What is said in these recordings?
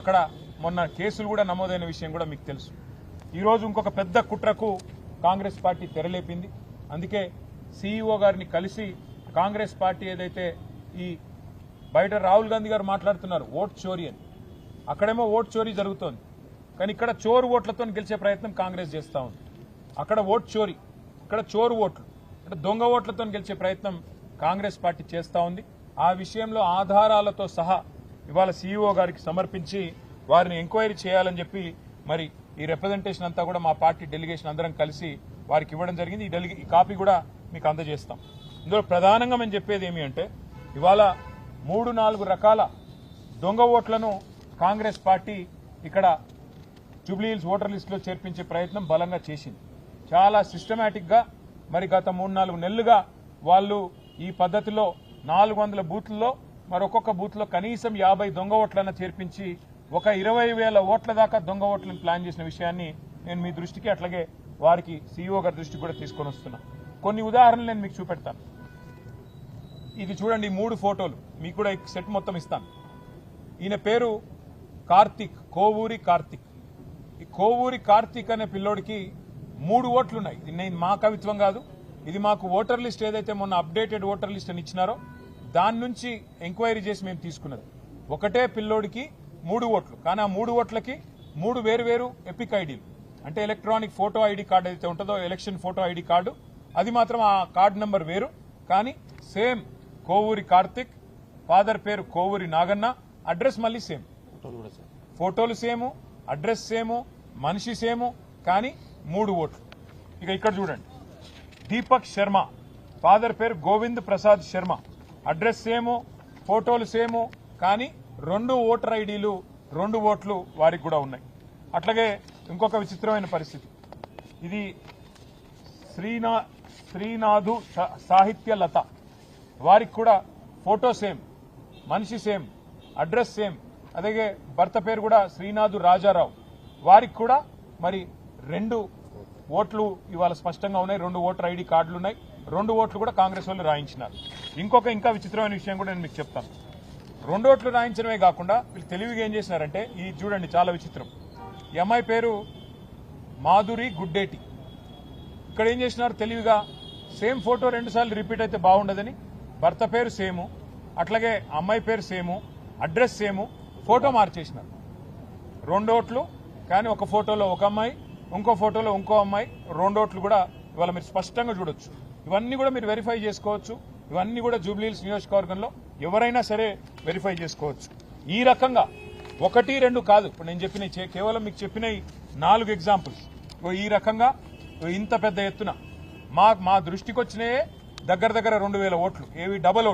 అక్కడ మొన్న కేసులు కూడా నమోదైన విషయం కూడా మీకు తెలుసు. ఈరోజు ఇంకొక పెద్ద కుట్రకు కాంగ్రెస్ పార్టీ తెరలేపింది. అందుకే సీఈఓ గారిని కలిసి కాంగ్రెస్ పార్టీ ఏదైతే ఈ బయట రాహుల్ గాంధీ గారు మాట్లాడుతున్నారు ఓట్ చోరీ అని, అక్కడేమో ఓట్ చోరీ జరుగుతోంది, కానీ ఇక్కడ చోరు ఓట్లతో గెలిచే ప్రయత్నం కాంగ్రెస్ చేస్తూ ఉంది. అక్కడ ఓట్ చోరీ, ఇక్కడ చోరు ఓట్లు అంటే దొంగ ఓట్లతో గెలిచే ప్రయత్నం కాంగ్రెస్ పార్టీ చేస్తూ ఉంది. ఆ విషయంలో ఆధారాలతో సహా ఇవాళ సీఈఓ గారికి సమర్పించి వారిని ఎంక్వైరీ చేయాలని చెప్పి మరి ఈ రిప్రజెంటేషన్ అంతా కూడా మా పార్టీ డెలిగేషన్ అందరం కలిసి వారికి ఇవ్వడం జరిగింది. ఈ కాపీ కూడా మీకు అందజేస్తాం. ఇందులో ప్రధానంగా మేము చెప్పేది ఏమి అంటే ఇవాళ 3-4 రకాల దొంగ ఓట్లను కాంగ్రెస్ పార్టీ ఇక్కడ జూబ్లీహిల్స్ ఓటర్ లిస్టులో చేర్పించే ప్రయత్నం బలంగా చేసింది. చాలా సిస్టమేటిక్ గా మరి గత 3-4 నెలలుగా వాళ్ళు ఈ పద్ధతిలో 400 బూత్లలో మరొక్కొక్క బూత్ లో కనీసం 50 దొంగ ఓట్లను చేర్పించి ఒక 20,000 ఓట్ల దాకా దొంగ ఓట్లను ప్లాన్ చేసిన విషయాన్ని నేను మీ దృష్టికి అట్లాగే వారికి సీఈఓ గారి దృష్టికి కూడా తీసుకొని వస్తున్నా. కొన్ని ఉదాహరణలు నేను మీకు చూపెడతాను. ఇది చూడండి, 3 ఫోటోలు మీకు కూడా సెట్ మొత్తం ఇస్తాను. ఈయన పేరు కార్తిక్, కోవూరి కార్తిక్. ఈ కోవూరి కార్తిక్ అనే పిల్లోడికి 3 ఓట్లున్నాయి. ఇది నేను మా కవిత్వం కాదు, ఇది మాకు ఓటర్ లిస్ట్ ఏదైతే మొన్న అప్డేటెడ్ ఓటర్ లిస్ట్ అని ఇచ్చినారో దాని నుంచి ఎంక్వైరీ చేసి మేము తీసుకున్నది. ఒకటే పిల్లోడికి 3 ఓట్లు, కానీ ఆ 3 ఓట్లకి 3 వేరు ఎపిక్ ఐడీలు, అంటే ఎలక్ట్రానిక్ ఫోటో ఐడి కార్డు ఏదైతే ఉంటుందో ఎలక్షన్ ఫోటో ఐడి కార్డు, అది మాత్రం ఆ కార్డు నెంబర్ వేరు, కానీ సేమ్ కోవూరి కార్తిక్, ఫాదర్ పేరు కోవూరి నాగన్న, అడ్రస్ మళ్ళీ సేమ్, ఫోటోలు సేము, అడ్రస్ సేము, మనిషి సేము, కానీ 3 ఓట్లు. ఇక ఇక్కడ చూడండి, దీపక్ శర్మ, ఫాదర్ పేరు గోవింద్ ప్రసాద్ శర్మ, అడ్రస్ సేము, ఫోటోలు సేము, కానీ 2 ఓటర్ ఐడీలు 2 ఓట్లు వారికి కూడా ఉన్నాయి. అట్లాగే ఇంకొక విచిత్రమైన పరిస్థితి, ఇది శ్రీనాథు సాహిత్య లత, వారికి కూడా ఫోటో సేమ్, మనిషి సేమ్, అడ్రస్ సేమ్, అలాగే భర్త పేరు కూడా శ్రీనాథు రాజారావు, వారికి కూడా మరి 2 ఓట్లు ఇవాళ స్పష్టంగా ఉన్నాయి, 2 ఓటర్ ఐడి కార్డులు ఉన్నాయి, 2 ఓట్లు కూడా కాంగ్రెస్ వాళ్ళు రాయించినారు. ఇంకా విచిత్రమైన విషయం కూడా నేను మీకు చెప్తాను. 2 ఓట్లు రాయించడమే కాకుండా వీళ్ళు తెలివిగా ఏం చేసినారంటే, ఈ చూడండి చాలా విచిత్రం, ఈ అమ్మాయి పేరు మాధురి గుడ్డేటి. ఇక్కడ ఏం చేసినారు తెలివిగా, సేమ్ ఫోటో 2 సార్లు రిపీట్ అయితే బాగుండదని భర్త పేరు సేము, అట్లాగే అమ్మాయి పేరు సేము, అడ్రస్ సేము, ఫోటో మార్చేసినారు. 2 ఓట్లు, కానీ ఒక ఫోటోలో ఒక అమ్మాయి, ఇంకో ఫోటోలో ఇంకో అమ్మాయి, 2 ఓట్లు కూడా ఇవాళ మీరు స్పష్టంగా చూడొచ్చు. ఇవన్నీ కూడా మీరు వెరిఫై చేసుకోవచ్చు. ఇవన్నీ కూడా జూబ్లీహిల్స్ నియోజకవర్గంలో ఎవరైనా సరే వెరిఫై చేసుకోవచ్చు. ఈ రకంగా 1-2 కాదు, ఇప్పుడు నేను చెప్పిన కేవలం మీకు చెప్పిన 4 ఎగ్జాంపుల్స్. ఈ రకంగా ఇంత పెద్ద ఎత్తున మా దృష్టికి వచ్చినాయే దగ్గర 2,000 ఓట్లు. ఏవి డబల్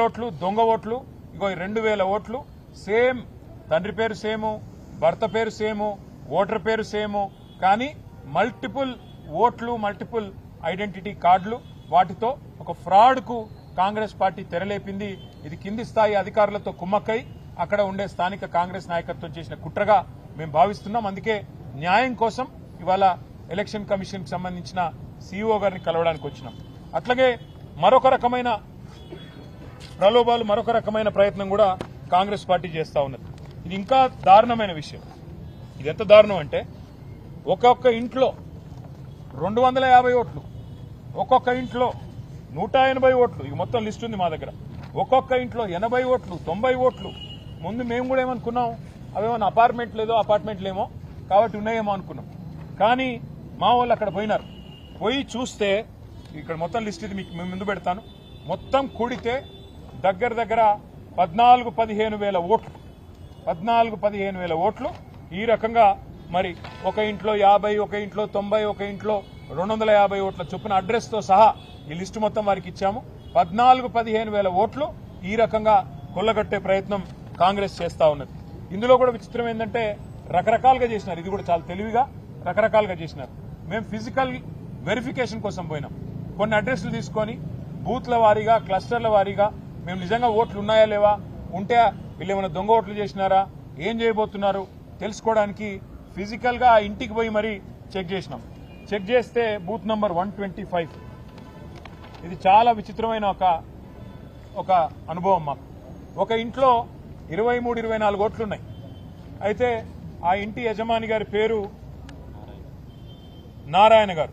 ఓట్లు, దొంగ ఓట్లు. ఇగో 2,000 ఓట్లు సేమ్, తండ్రి పేరు సేము, భర్త పేరు సేము, ఓటర్ పేరు సేము, కానీ మల్టిపుల్ ఓట్లు, మల్టిపుల్ ఐడెంటిటీ కార్డులు. వాటితో ఒక ఫ్రాడ్ కు కాంగ్రెస్ పార్టీ తెరలేపింది. ఇది కింది స్థాయి అధికారులతో కుమ్మక్కై అక్కడ ఉండే స్థానిక కాంగ్రెస్ నాయకత్వం చేసిన కుట్రగా మేము భావిస్తున్నాం. అందుకే న్యాయం కోసం ఇవాళ ఎలక్షన్ కమిషన్ కి సంబంధించిన సీఈఓ గారిని కలవడానికి వచ్చినాం. అట్లాగే మరొక రకమైన ప్రలోభాలు, మరొక రకమైన ప్రయత్నం కూడా కాంగ్రెస్ పార్టీ చేస్తా ఉన్నది. ఇది ఇంకా దారుణమైన విషయం. ఇది ఎంత దారుణం అంటే, ఒక్కొక్క ఇంట్లో 250 ఓట్లు, ఒక్కొక్క ఇంట్లో 180 ఓట్లు, ఇక మొత్తం లిస్ట్ ఉంది మా దగ్గర. ఒక్కొక్క ఇంట్లో 80 ఓట్లు, 90 ఓట్లు. ముందు మేము కూడా ఏమనుకున్నాం, అవేమన్నా అపార్ట్మెంట్లేమో కాబట్టి ఉన్నాయేమో అనుకున్నాం. కానీ మా వాళ్ళు అక్కడ పోయినారు. పోయి చూస్తే ఇక్కడ మొత్తం లిస్ట్ ఇది మీకు ముందు పెడతాను. మొత్తం కూడితే దగ్గర 14-15 వేల ఓట్లు, 14-15 వేల ఓట్లు. ఈ రకంగా మరి ఒక ఇంట్లో 50, ఒక ఇంట్లో 90, ఒక ఇంట్లో 250 ఓట్ల చొప్పున అడ్రస్ తో సహా ఈ లిస్టు మొత్తం వారికి ఇచ్చాము. 14-15 వేల ఓట్లు ఈ రకంగా కొల్లగొట్టే ప్రయత్నం కాంగ్రెస్ చేస్తా ఉన్నది. ఇందులో కూడా విచిత్రం ఏంటంటే రకరకాలుగా చేసినారు. ఇది కూడా చాలా తెలివిగా రకరకాలుగా చేసినారు. మేము ఫిజికల్ వెరిఫికేషన్ కోసం పోయినాం. కొన్ని అడ్రస్లు తీసుకొని బూత్ల వారీగా, క్లస్టర్ల వారీగా మేము నిజంగా ఓట్లు ఉన్నాయా లేవా, ఉంటే వీళ్ళు ఏమైనా దొంగ ఓట్లు చేసినారా, ఏం చేయబోతున్నారు తెలుసుకోవడానికి ఫిజికల్ గా ఇంటికి పోయి మరీ చెక్ చేసినాం. చెక్ చేస్తే బూత్ నంబర్ 125, ఇది చాలా విచిత్రమైన ఒక అనుభవం మాకు. ఒక ఇంట్లో 23-24 ఓట్లున్నాయి. అయితే ఆ ఇంటి యజమాని గారి పేరు నారాయణ గారు.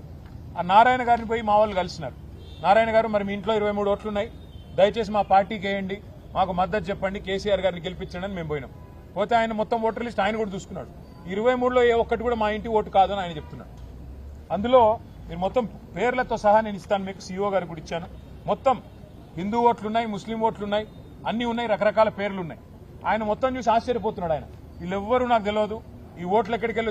ఆ నారాయణ గారిని పోయి మా వాళ్ళు కలిసినారు. నారాయణ గారు, మరి మీ ఇంట్లో 23 ఓట్లున్నాయి, దయచేసి మా పార్టీకి వేయండి, మాకు మద్దతు చెప్పండి, కేసీఆర్ గారిని గెలిపించండి అని మేము పోయినాం. పోతే ఆయన మొత్తం ఓటర్ లిస్ట్ ఆయన కూడా చూసుకున్నాడు. 23లో ఏ ఒక్కటి కూడా మా ఇంటి ఓటు కాదని ఆయన చెప్తున్నాడు. అందులో మీరు మొత్తం పేర్లతో సహా నేను ఇస్తాను మీకు, సీఓ గారికి కూడా ఇచ్చాను. మొత్తం హిందూ ఓట్లున్నాయి, ముస్లిం ఓట్లున్నాయి, అన్ని ఉన్నాయి, రకరకాల పేర్లున్నాయి. ఆయన మొత్తం చూసి ఆశ్చర్యపోతున్నాడు. ఆయన వీళ్ళెవ్వరూ నాకు తెలియదు, ఈ ఓట్లు ఎక్కడికి వెళ్ళి